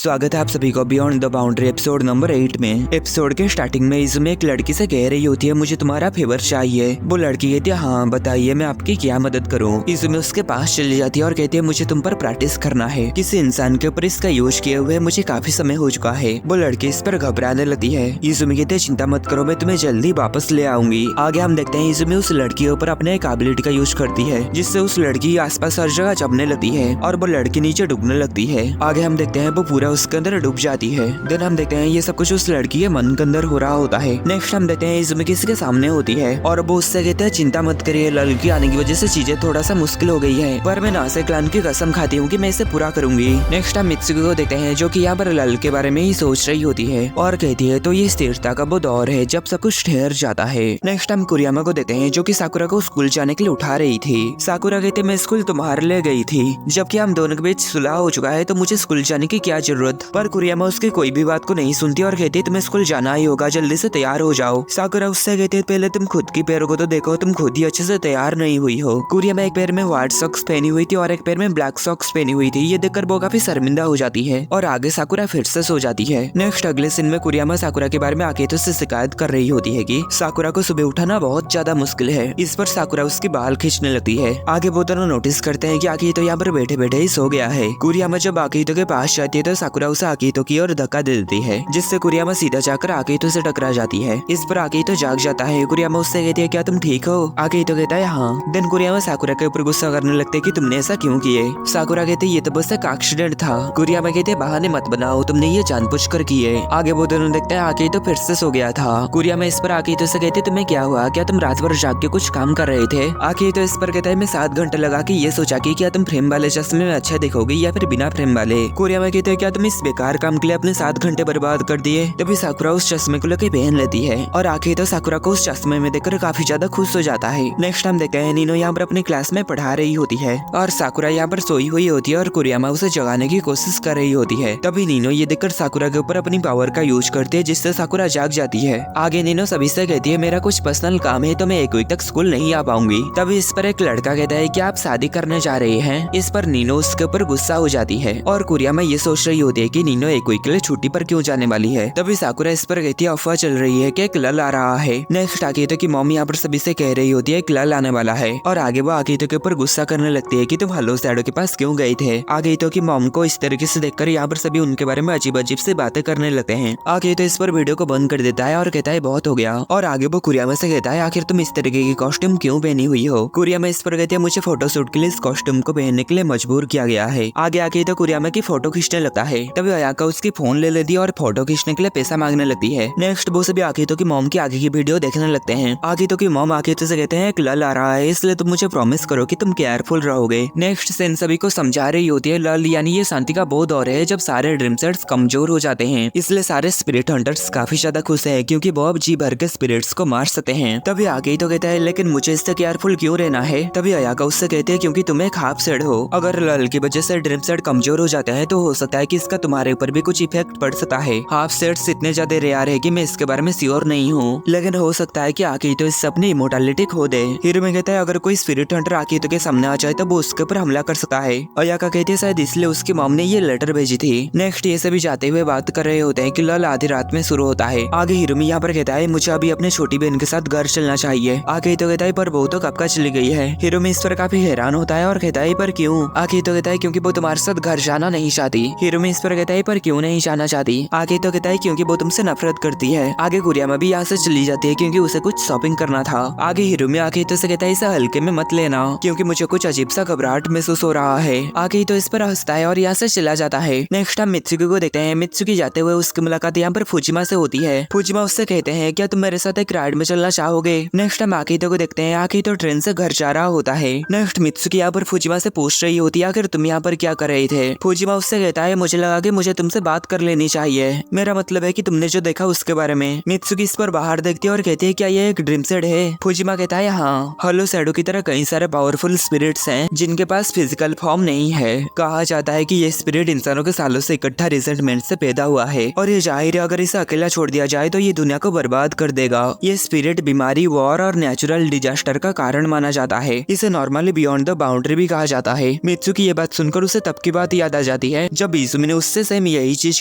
स्वागत है आप सभी को beyond the boundary episode number 8 में। एपिसोड के स्टार्टिंग में इजुमी एक लड़की से कह रही होती है मुझे तुम्हारा फेवर चाहिए। वो लड़की कहती है हाँ बताइए मैं आपकी क्या मदद करूँ। इजुमी उसके पास चली जाती है और कहती है मुझे तुम पर प्रैक्टिस करना है। किसी इंसान के ऊपर इसका यूज किए हुए मुझे काफी समय हो चुका है। वो लड़की इस पर घबराने लगती है। इजुमी कहती है चिंता मत करो मैं तुम्हें जल्दी वापस ले आऊंगी। आगे हम देखते हैं इजुमी उस लड़की के ऊपर अपने एक एबिलिटी का यूज करती है जिससे उस लड़की आसपास हर जगह जमने लगती है और वो लड़की नीचे डूबने लगती है। आगे हम देखते हैं वो पूरा उसके अंदर डूब जाती है। देन हम देखते हैं ये सब कुछ उस लड़की के मन के अंदर हो रहा होता है। नेक्स्ट हम देखते हैं इजुमी किसी के सामने होती है और वो उससे कहते हैं चिंता मत करिए लड़की आने की वजह से चीजें थोड़ा सा मुश्किल हो गई है पर मैं नासे क्लान की कसम खाती हूँ कि मैं इसे पूरा करूंगी। नेक्स्ट हम मित्सुकी को देखते हैं जो कि यहाँ पर लल के बारे में ही सोच रही होती है और कहती है तो ये स्थिरता का वो दौर है जब सब कुछ ठहर जाता है। नेक्स्ट हम कुरियामा को देखते हैं जो कि साकुरा को स्कूल जाने के लिए उठा रही थी। साकुरा कहते मैं स्कूल तुम्हारे ले गई थी जबकि हम दोनों के बीच सुलह हो चुका है तो मुझे स्कूल जाने की क्या जरूरत। पर कुरियामा उसकी कोई भी बात को नहीं सुनती और कहती तुम्हें स्कूल जाना ही होगा जल्दी से तैयार हो जाओ। साकुरा उससे कहती है पहले तुम खुद की पैरों को तो देखो तुम खुद ही अच्छे से तैयार नहीं हुई हो। कुरियामा एक पैर में व्हाइट सॉक्स पहनी हुई थी और एक पैर में ब्लैक सॉक्स पहनी हुई थी। ये देखकर वो काफी शर्मिंदा हो जाती है और आगे साकुरा फिर से सो जाती है। नेक्स्ट अगले सीन में कुरियामा साकुरा के बारे में आकेतो से शिकायत कर रही होती है कि साकुरा को सुबह उठाना बहुत ज्यादा मुश्किल है। इस पर साकुरा उसके बाल खींचने लगती है। आगे वो दोनों नोटिस करते हैं कि आकेतो यहाँ पर बैठे बैठे ही सो गया है। कुरियामा जब आकेतो के पास जाती है तो साकुरा उसे आकेतो की ओर धक्का दे देती है जिससे कुरियामा सीधा जाकर आकेतो से टकरा जाती है। इस पर आकेतो जाग जाता है। कुरियामा उससे कहती है क्या तुम ठीक हो। आकेतो कहता है हाँ। देन कुरियामा साकुरा के ऊपर गुस्सा करने लगते है कि तुमने ऐसा क्यों किए। साकुरा कहते ये तो बस एक एक्सीडेंट था। कुरियामा कहते बहाने मत बनाओ तुमने ये जानबूझकर किए। आगे वो दोनों देखते हैं आकेतो फिर से सो गया था। कुरियामा इस पर आकेतो से कहते तुम्हें क्या हुआ क्या तुम रात भर जाग के कुछ काम कर रहे थे। आकेतो इस पर कहता है मैं 7 घंटे लगा के ये सोचा कि क्या तुम फ्रेम वाले चश्मे में अच्छा दिखोगे या फिर बिना फ्रेम वाले। कुरियामा कहते हैं क्या तुम इस बेकार काम के लिए अपने 7 घंटे बर्बाद कर दिए। तभी साकुरा उस चश्मे को लेकर पहन लेती है और आकेतो साकुरा को उस चश्मे में देखकर काफी ज्यादा खुश हो जाता है। नेक्स्ट हम देखते हैं नीनो यहाँ पर अपनी क्लास में पढ़ा रही होती है और साकुरा यहाँ पर सोई हुई होती है और कुरियामा उसे जगाने की कोशिश कर रही होती है। तभी नीनो ये देखकर साकुरा के ऊपर अपनी पावर का यूज करती है जिससे साकुरा जाग जाती है। आगे नीनो सभी से कहती है मेरा कुछ पर्सनल काम है तो मैं 1 वीक तक स्कूल नहीं आ पाऊंगी। तभी इस पर एक लड़का कहता है कि आप शादी करने जा रहे हैं। इस पर नीनो उसके ऊपर गुस्सा हो जाती है और कुरियामा ये सोच रही होती है कि नीनो 1 वीक के लिए छुट्टी पर क्यों जाने वाली है। तभी साकुरा इस पर कहती है अफवाह चल रही है कि एक लल आ रहा है। नेक्स्ट आकेतो की मॉम यहाँ पर सभी से कह रही होती है एक लल आने वाला है और आगे वो आकेतो के ऊपर गुस्सा करने लगती है कि तुम हेलो शैडो के पास क्यों गए थे। आकेतो की मॉम को इस तरीके से देखकर यहाँ पर सभी उनके बारे में अजीब अजीब से बातें करने लगते हैं। आकेतो इस पर वीडियो को बंद कर देता है और कहता है बहुत हो गया और आगे वो कुरियामा से कहता है आखिर तुम इस तरीके की कॉस्ट्यूम क्यों पहनी हुई हो। कुरियामा इस पर कहती है मुझे फोटोशूट के लिए इस कॉस्ट्यूम को पहनने के लिए मजबूर किया गया है। आगे आकेतो कुरियामा की फोटो खींचने लगता है। तभी अयाका उसकी फोन ले लेती है और फोटो खींचने के लिए पैसा मांगने लगती है। नेक्स्ट वो सभी आकेतो की मॉम की आगे की वीडियो देखने लगते हैं। आकेतो की मॉम आकेतो से कहते हैं एक लल आ रहा है इसलिए तुम मुझे प्रॉमिस करो कि तुम केयरफुल रहोगे। नेक्स्ट सेन सभी को समझा रही होती है लल यानी ये शांति का वो दौर है जब सारे ड्रीम सेट्स कमजोर हो जाते हैं इसलिए सारे स्पिरिट हंटर्स काफी ज्यादा खुश है क्योंकि वो अब जी भर के स्पिरिट्स को मार सकते हैं। तभी आकेतो कहता है लेकिन मुझे इससे केयरफुल क्यों रहना है। तभी अयाका उससे कहते हैं क्योंकि तुम एक हाफ सेड हो। अगर लल की वजह से ड्रीम सेट कमजोर हो जाता है तो हो सकता है कि इसका तुम्हारे ऊपर भी कुछ इफेक्ट पड़ सकता है। हाफ सेट्स इतने ज्यादा रेयर है कि मैं इसके बारे में श्योर नहीं हूँ लेकिन हो सकता है कि आकेतो इससे अपनी इमोर्टैलिटी खो दे। हिरोमी कहता है अगर कोई स्पिरिट हंटर आकेतो के सामने आ जाए तो वो उसके ऊपर हमला कर सकता है। अयाका कहती है शायद इसलिए उसकी मॉम ने ये लेटर भेजी थी। नेक्स्ट ये सभी जाते हुए बात कर रहे होते हैं कि लल आधी रात में शुरू होता है। आगे हिरोमी यहाँ पर कहता है मुझे अभी अपने छोटी बहन के साथ घर चलना चाहिए। आकेतो कहता है पर वो तो कब का चली गई है। हिरोमी इस पर काफी हैरान होता है और कहता है पर क्यों। आकेतो कहता है क्योंकि वो तुम्हारे साथ घर जाना नहीं चाहती। हिरोमी इस पर कहता है पर क्यों नहीं जाना चाहती। आकेतो कहता है क्योंकि वो तुमसे नफरत करती है। आगे कुरियामा भी यहाँ से चली जाती है क्योंकि उसे कुछ शॉपिंग करना था। आगे हिरोमी आकेतो से कहता है इसे हल्के में मत लेना क्योंकि मुझे कुछ अजीब सा घबराहट महसूस हो रहा है। आकेतो इस पर हंसता है और यहाँ से चला जाता है। नेक्स्ट हम मित्सुकी को देखते हैं। मित्सुकी जाते हुए उसकी मुलाकात यहाँ पर फुजिमा से होती है। फुजिमा उससे कहते हैं क्या तुम मेरे साथ एक राइड में चलना चाहोगे। नेक्स्ट हम आकेतो को देखते हैं। आकेतो ट्रेन से घर जा रहा होता है। नेक्स्ट मित्सुकी यहाँ पर फुजिमा से पूछ रही होती है आखिर तुम यहाँ पर क्या कर रहे थे। फुजिमा उससे कहता है मुझे लगा कि मुझे तुमसे बात कर लेनी चाहिए। मेरा मतलब है कि तुमने जो देखा उसके बारे में। मित्सुकी इस पर बाहर देखती है और कहती है क्या ये एक ड्रीम सेट है। फुजिमा कहता है हाँ। हेलो शैडो की तरह कई सारे पावरफुल स्पिरिट्स हैं जिनके पास फिजिकल फॉर्म नहीं है। कहा जाता है कि ये स्पिरिट इंसानों के सालों से इकट्ठा रिसेंटमेंट से पैदा हुआ है और ये जाहिर है अगर इसे अकेला छोड़ दिया जाए तो ये दुनिया को बर्बाद कर देगा। ये स्पिरिट बीमारी वॉर और नेचुरल डिजास्टर का कारण माना जाता है। इसे नॉर्मली बियॉन्ड द बाउंड्री भी कहा जाता है। मित्सुकी ये बात सुनकर उसे तब की बात याद आ जाती है जब इजुमी मैंने उससे सेम यही चीज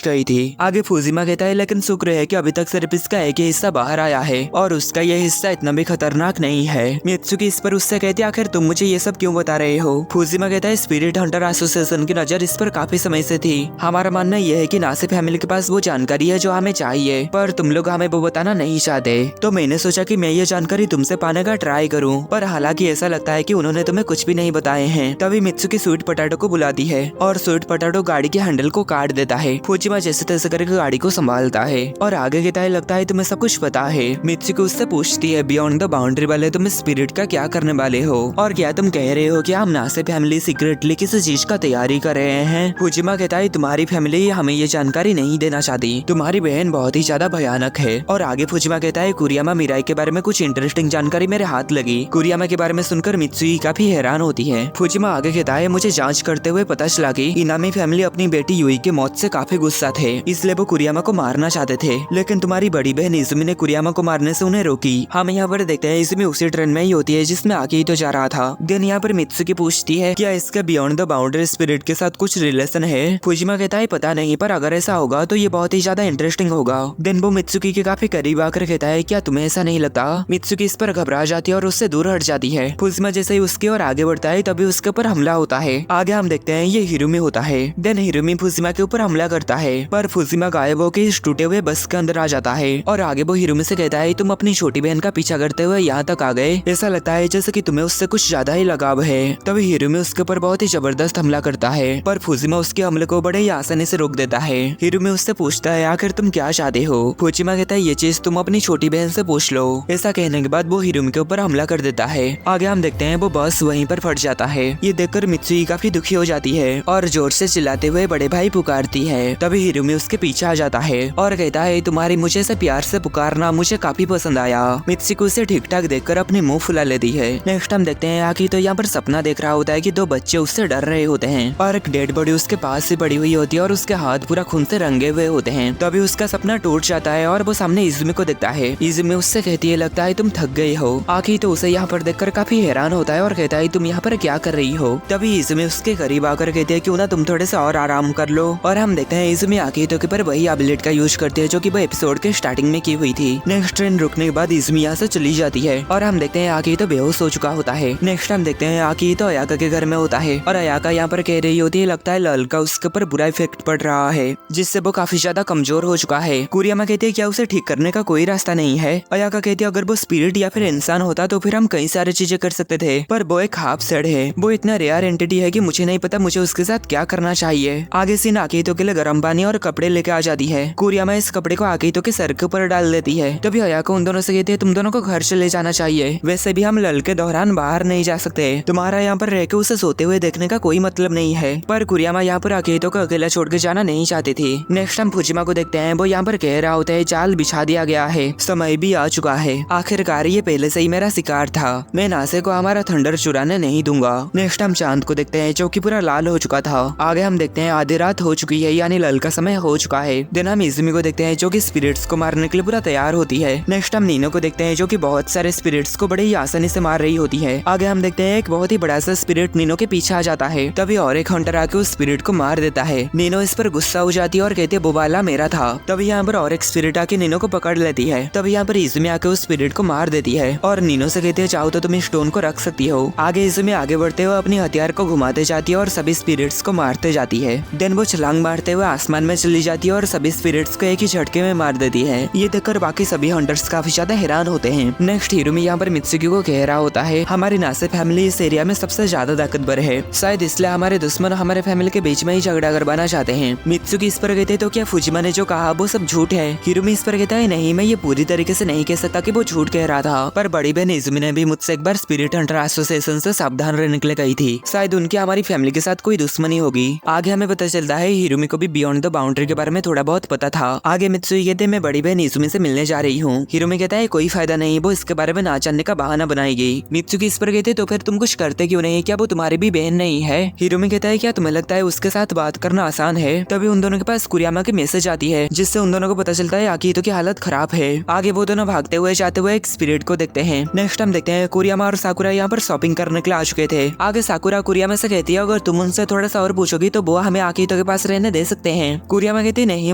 कही थी। आगे फुजिमा कहता है लेकिन शुक्र है कि अभी तक सिर्फ इसका एक ही हिस्सा बाहर आया है और उसका यह हिस्सा इतना भी खतरनाक नहीं है। मित्सुकी इस पर उससे कहती है आखिर तुम मुझे ये सब क्यों बता रहे हो। फुजिमा कहता है स्पिरिट हंटर एसोसिएशन की नजर इस पर काफी समय से थी। हमारा मानना यह है कि नासे फैमिली के पास वो जानकारी है जो हमें चाहिए, पर तुम लोग हमें वो बताना नहीं चाहते। तो मैंने सोचा कि मैं ये जानकारी तुमसे पाने का ट्राई करूं, पर हालांकि ऐसा लगता है कि उन्होंने तुम्हें कुछ भी नहीं बताए हैं। तभी मित्सुकी स्वीट पोटैटो को बुलाती है और स्वीट पोटैटो गाड़ी के हैंडल को काट देता है। फुजिमा जैसे तैसे करके गाड़ी को संभालता है और आगे कहता है लगता है तुम्हें सब कुछ पता है। मित्सुकी उससे पूछती है बियॉन्ड द बाउंड्री वाले तुम स्पिरिट का क्या करने वाले हो और क्या तुम कह रहे हो कि हम नासे फैमिली सीक्रेटली किसी चीज का तैयारी कर रहे हैं। फुजिमा कहता है तुम्हारी फैमिली हमें ये जानकारी नहीं देना चाहती, तुम्हारी बहन बहुत ही ज्यादा भयानक है। और आगे फुजिमा कहता है कुरियामा मिराई के बारे में कुछ इंटरेस्टिंग जानकारी मेरे हाथ लगी। कुरियामा के बारे में सुनकर मित्सुकी काफी हैरान होती है। फुजिमा आगे कहता है मुझे जांच करते हुए पता चला कि इनामी फैमिली अपनी बेटी यूई के मौत से काफी गुस्सा थे, इसलिए वो कुरियामा को मारना चाहते थे, लेकिन तुम्हारी बड़ी बहन इजुमी ने कुरियामा को मारने से उन्हें रोकी। हम यहाँ पर देखते हैं इजुमी उसी ट्रेन में ही होती है जिसमें आकिहितो जा रहा था। देन यहाँ पर मित्सुकी पूछती है क्या इसका बियॉन्ड द बाउंड्री स्पिरिट के साथ कुछ रिलेशन है। फुजिमा कहता है पता नहीं, पर अगर ऐसा होगा तो ये बहुत ही ज्यादा इंटरेस्टिंग होगा। देन वो मित्सुकी के काफी करीब आकर कहता है क्या तुम्हें ऐसा नहीं लगता। मित्सुकी इस पर घबरा जाती है और उससे दूर हट जाती है। फुजिमा जैसे ही उसके और आगे बढ़ता है तभी उसके ऊपर हमला होता है। आगे हम देखते हैं ये हिरुमी होता है। देन हिरुमी फुजिमा के ऊपर हमला करता है, पर फुजिमा गायब होकर इस टूटे हुए बस के अंदर आ जाता है और आगे वो हिरुमी से कहता है तुम अपनी छोटी बहन का पीछा करते हुए यहाँ तक आ गए, ऐसा लगता है जैसे कि तुम्हें उससे कुछ ज्यादा ही लगाव है। तभी हिरुमी उसके ऊपर बहुत ही जबरदस्त हमला करता है, पर फुजिमा उसके हमले को बड़े ही आसानी से रोक देता है। हिरुमी उससे पूछता है आखिर तुम क्या चाहते हो। फुजिमा कहता है ये चीज तुम अपनी छोटी बहन से पूछ लो। ऐसा कहने के बाद वो हिरुमी के ऊपर हमला कर देता है। आगे हम देखते हैं वो बस वहीं पर फट जाता है। ये देखकर मित्सुकी काफी दुखी हो जाती है और जोर से चिल्लाते हुए बड़े भाई पुकारती है। तभी हिरुमी उसके पीछे आ जाता है और कहता है तुम्हारी मुझे ऐसे प्यार से पुकारना मुझे काफी पसंद आया। मित्सुकी उसे ठीक ठाक देखकर अपने मुंह फुला लेती है। नेक्स्ट हम देखते हैं आकिहितो यहाँ पर सपना देख रहा होता है कि दो बच्चे उससे डर रहे होते हैं और एक डेड बॉडी उसके पास से पड़ी हुई होती है और उसके हाथ पूरा खून से रंगे हुए होते हैं। तभी उसका सपना टूट जाता है और वो सामने इजुमी को देखता है। इजुमी उससे कहती है लगता है तुम थक गई हो। आकिहितो उसे यहाँ पर देखकर काफी हैरान होता है और कहता है तुम यहाँ पर क्या कर रही हो। तभी इजुमी उसके करीब आकर कहती है क्यों ना तुम थोड़े से और आराम कर लो। और हम देखते हैं इजुमी आकिहितो के पर वही एबिलिटी का यूज करती है जो कि वो एपिसोड के स्टार्टिंग में की हुई थी। नेक्स्ट ट्रेन रुकने के बाद इजुमी यहाँ से चली जाती है और हम देखते हैं आकिहितो बेहोश हो चुका होता है। नेक्स्ट हम देखते हैं आकिहितो अयाका के घर में होता है और अयाका यहाँ पर कह रही होती है लगता है लल का उसके ऊपर बुरा इफेक्ट पड़ रहा है जिससे वो काफी ज्यादा कमजोर हो चुका है। कुरियामा कहती है क्या उसे ठीक करने का कोई रास्ता नहीं है। अयाका कहती है अगर वो स्पिरिट या फिर इंसान होता तो फिर हम कई सारी चीजें कर सकते थे, पर वो एक हाफ सेड है। वो इतना रेयर एंटिटी है कि मुझे नहीं पता मुझे उसके साथ क्या करना चाहिए। आगे सीन आकिहितो के लिए गर्म पानी और कपड़े लेके आ जाती है। कुरियामा इस कपड़े को आकिहितो के सर के ऊपर डाल देती है। तभी अयाका उन दोनों से कहती है तुम दोनों को घर चले जाना चाहिए, वैसे भी हम लल के दौरान बाहर नहीं जा सकते, तुम्हारा यहाँ पर रह के उसे सोते हुए देखने का कोई मतलब नहीं है। पर कुरियामा यहाँ पर आकिहितो को अकेला छोड़ के जाना नहीं चाहती थी। नेक्स्ट हम फुजिमा को देखते हैं। वो यहाँ पर कह रहा होता है जाल बिछा दिया गया है, समय भी आ चुका है, आखिरकार ये पहले से ही मेरा शिकार था, मैं नासे को हमारा थंडर चुराने नहीं दूंगा। नेक्स्ट हम चांद को देखते हैं जो कि पूरा लाल हो चुका था। आगे हम देखते हैं आधी रात हो चुकी है यानी लल का समय हो चुका है। देन हम इजुमी को देखते हैं जो कि स्पिरिट्स को मारने के लिए पूरा तैयार होती है। नेक्स्ट हम नीनो को देखते हैं जो कि बहुत सारे स्पिरिट्स को बड़े ही आसानी से मार रही होती है। आगे हम देखते हैं एक बहुत ही बड़ा सा स्पिरिट नीनो के पीछे आ जाता है। तभी और एक हंटर आके उस स्पिरिट को मार देता है। नीनो इस पर गुस्सा हो जाती है और कहती है वो वाला मेरा था। तभी यहाँ पर और एक स्पिरिट आके नीनो को पकड़ लेती है। तभी यहाँ पर इजुमी आके उस स्पिरिट को मार देती है और नीनो से कहती है चाहो तो तुम इस स्टोन को रख सकती हो। आगे इजुमी आगे बढ़ते हुए अपनी हथियार को घुमाते जाती है और सभी स्पिरिट्स को मारते जाती है। देन वो छलांग मारते हुए आसमान में चली जाती है और सभी स्पिरिट्स को एक ही झटके में मार देती है। ये देखकर बाकी सभी हंटर्स काफी ज्यादा हैरान होते हैं। नेक्स्ट हिरुमी यहाँ पर मित्सुकी को कह रहा होता है हमारी नासे फैमिली इस एरिया में सबसे ज्यादा ताकतवर है, शायद इसलिए हमारे दुश्मन हमारे फैमिली के बीच में ही झगड़ा करवाना चाहते हैं। मित्सुकी इस पर कहते तो क्या फुजिमा ने जो कहा वो सब झूठ है। हिरुमी इस पर कहता है नहीं, मैं ये पूरी तरीके से नहीं कह सकता कि वो झूठ कह रहा था, पर बड़ी बहन इजुमी ने भी मुझसे एक बार स्पिरिट हंटर एसोसिएशन से सावधान रहने के लिए कही थी, शायद उनकी हमारी फैमिली के साथ कोई दुश्मनी होगी। आगे हमें पता चलता है हिरुमी को भी बियॉन्ड द बाउंड्री के बारे में थोड़ा बहुत पता था। आगे मित्सुकी कहते मैं बड़ी बहन इजुमी से मिलने जा रही हूँ। हिरुमी कहता है कोई फायदा नहीं, वो इसके बारे में ना जानने का बहाना बनाएगी। मित्सुकी इस पर कहते तो फिर तुम कुछ करते क्यों नहीं, क्या वो तुम्हारी भी बहन नहीं है। हिरुमी कहता है क्या तुम्हें लगता है उसके साथ बात करना आसान है। तभी उन दोनों के पास कुरियामा की मैसेज आती है जिससे उन दोनों को पता चलता है आकिहितो की हालत खराब है। आगे वो दोनों भागते हुए जाते हुए एक स्पिरिट को देखते हैं। नेक्स्ट हम देखते हैं कुरियामा और साकुरा यहाँ पर शॉपिंग करने के लिए आ चुके थे। आगे साकुरा कुरियामा से कहती है अगर तुम उनसे थोड़ा सा और पूछोगी तो वो हमें आकिहितो के के पास रहने दे सकते हैं। कुरियामा कहती नहीं,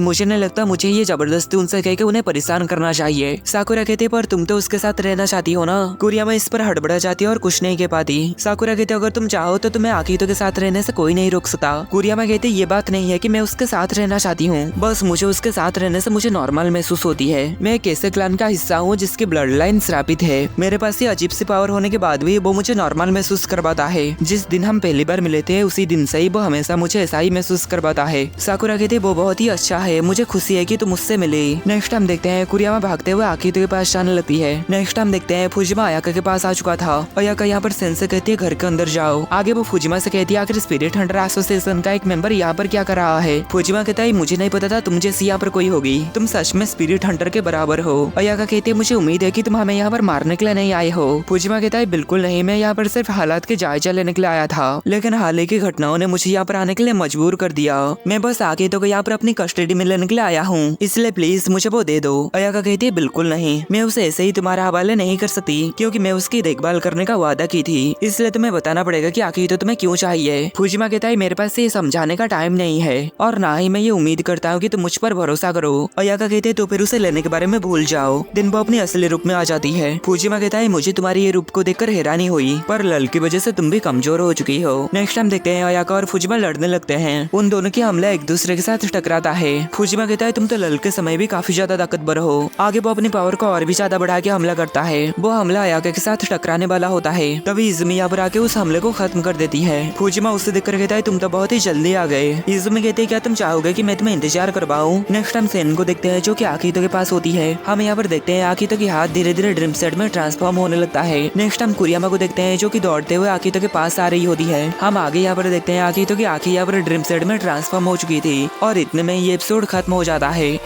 मुझे नहीं लगता मुझे ये जबरदस्ती उनसे कह के उन्हें परेशान करना चाहिए। साकुरा कहती पर तुम तो उसके साथ रहना चाहती हो ना। कुरियामा इस पर हड़बड़ा जाती है और कुछ नहीं कह पाती। साकुरा कहती अगर तुम चाहो तो तुम्हें आकितो के साथ रहने से कोई नहीं रोक सकता। कुरियामा कहती ये बात नहीं है कि मैं उसके साथ रहना चाहती हूँ, बस मुझे उसके साथ रहने से मुझे नॉर्मल महसूस होती है। मैं एक ऐसे क्लान का हिस्सा हूँ जिसकी ब्लड लाइन श्रापित है। मेरे पास ये अजीब सी पावर होने के बाद भी वो मुझे नॉर्मल महसूस करवाता है। जिस दिन हम पहली बार मिले थे उसी दिन से ही वो हमेशा मुझे ऐसा ही महसूस करवाता है। साकुरा कहती वो बहुत ही अच्छा है, मुझे खुशी है कि तुम मुझसे मिले। नेक्स्ट हम देखते हैं कुरियामा भागते हुए आकितो के पास जाने लगती है। नेक्स्ट हम देखते हैं फुजिमा अयाका के पास आ चुका था। अयाका यहाँ पर सेंसे कहती है घर के अंदर जाओ। आगे वो फुजिमा से कहती है आखिर स्पिरिट हंटर एसोसिएशन का एक मेंबर यहाँ पर क्या कर रहा है। फुजिमा कहता है मुझे नहीं पता था तुम जैसी यहाँ पर कोई होगी, तुम सच में स्पिरिट हंटर के बराबर हो। अयाका कहती है मुझे उम्मीद है कि तुम हमें यहाँ पर मारने के लिए नहीं आए हो। फुजिमा कहता है बिल्कुल नहीं, मैं यहाँ पर सिर्फ हालात के जायजा लेने के लिए आया था, लेकिन हाल ही की घटनाओं ने मुझे यहाँ पर आने के लिए मजबूर कर दिया। मैं बस आकितो को यहाँ पर अपनी कस्टडी में लेने के लिए आया हूँ, इसलिए प्लीज मुझे वो दे दो। अयाका कहती है बिल्कुल नहीं, मैं उसे ऐसे ही तुम्हारा हवाले नहीं कर सकती क्योंकि मैं उसकी देखभाल करने का वादा की थी, इसलिए तुम्हें बताना पड़ेगा कि आकितो तुम्हें क्यों चाहिए। फुजिमा कहता है मेरे पास ये समझाने का टाइम नहीं है और ना ही मैं ये उम्मीद करता हूँ कि तुम मुझ पर भरोसा करो। अयाका कहते तो फिर उसे लेने के बारे में भूल जाओ। दिन वो अपने असली रूप में आ जाती है। फुजिमा कहता है मुझे तुम्हारी ये रूप को देखकर हैरानी हुई, पर लल की वजह से तुम भी कमजोर हो चुकी हो। नेक्स्ट हम देखते हैं अयाका और फुजिमा लड़ने लगते हैं। उन दोनों की हमला एक दूसरे के साथ टकराता है। फुजिमा कहता है तुम तो लल के समय भी काफी ज्यादा ताकतवर हो। आगे वो अपनी पावर को और भी ज्यादा बढ़ा के हमला करता है। वो हमला अयाका के साथ टकराने वाला होता है, तभी इजुमी यहाँ पर आके उस हमले को खत्म कर देती है। फुजिमा उससे देखकर कहता है तुम तो बहुत ही जल्दी आ गए। इजुमी कहते हैं क्या तुम चाहोगे कि मैं तुम्हें इंतजार करवाऊं। नेक्स्ट हम सेन को देखते हैं जो कि आकितो के पास होती है। हम यहाँ पर देखते हैं आकितो की हाथ धीरे धीरे ड्रीम सेट में ट्रांसफॉर्म होने लगता है। नेक्स्ट हम कुरियामा को देखते हैं जो कि दौड़ते हुए आकितो के पास आ रही होती है। हम आगे यहाँ पर देखते हैं आकितो की आंखें यहाँ पर ड्रीम सेट में ट्रांसफॉर्म हो चुकी थी और इतने में ये एपिसोड खत्म हो जाता है।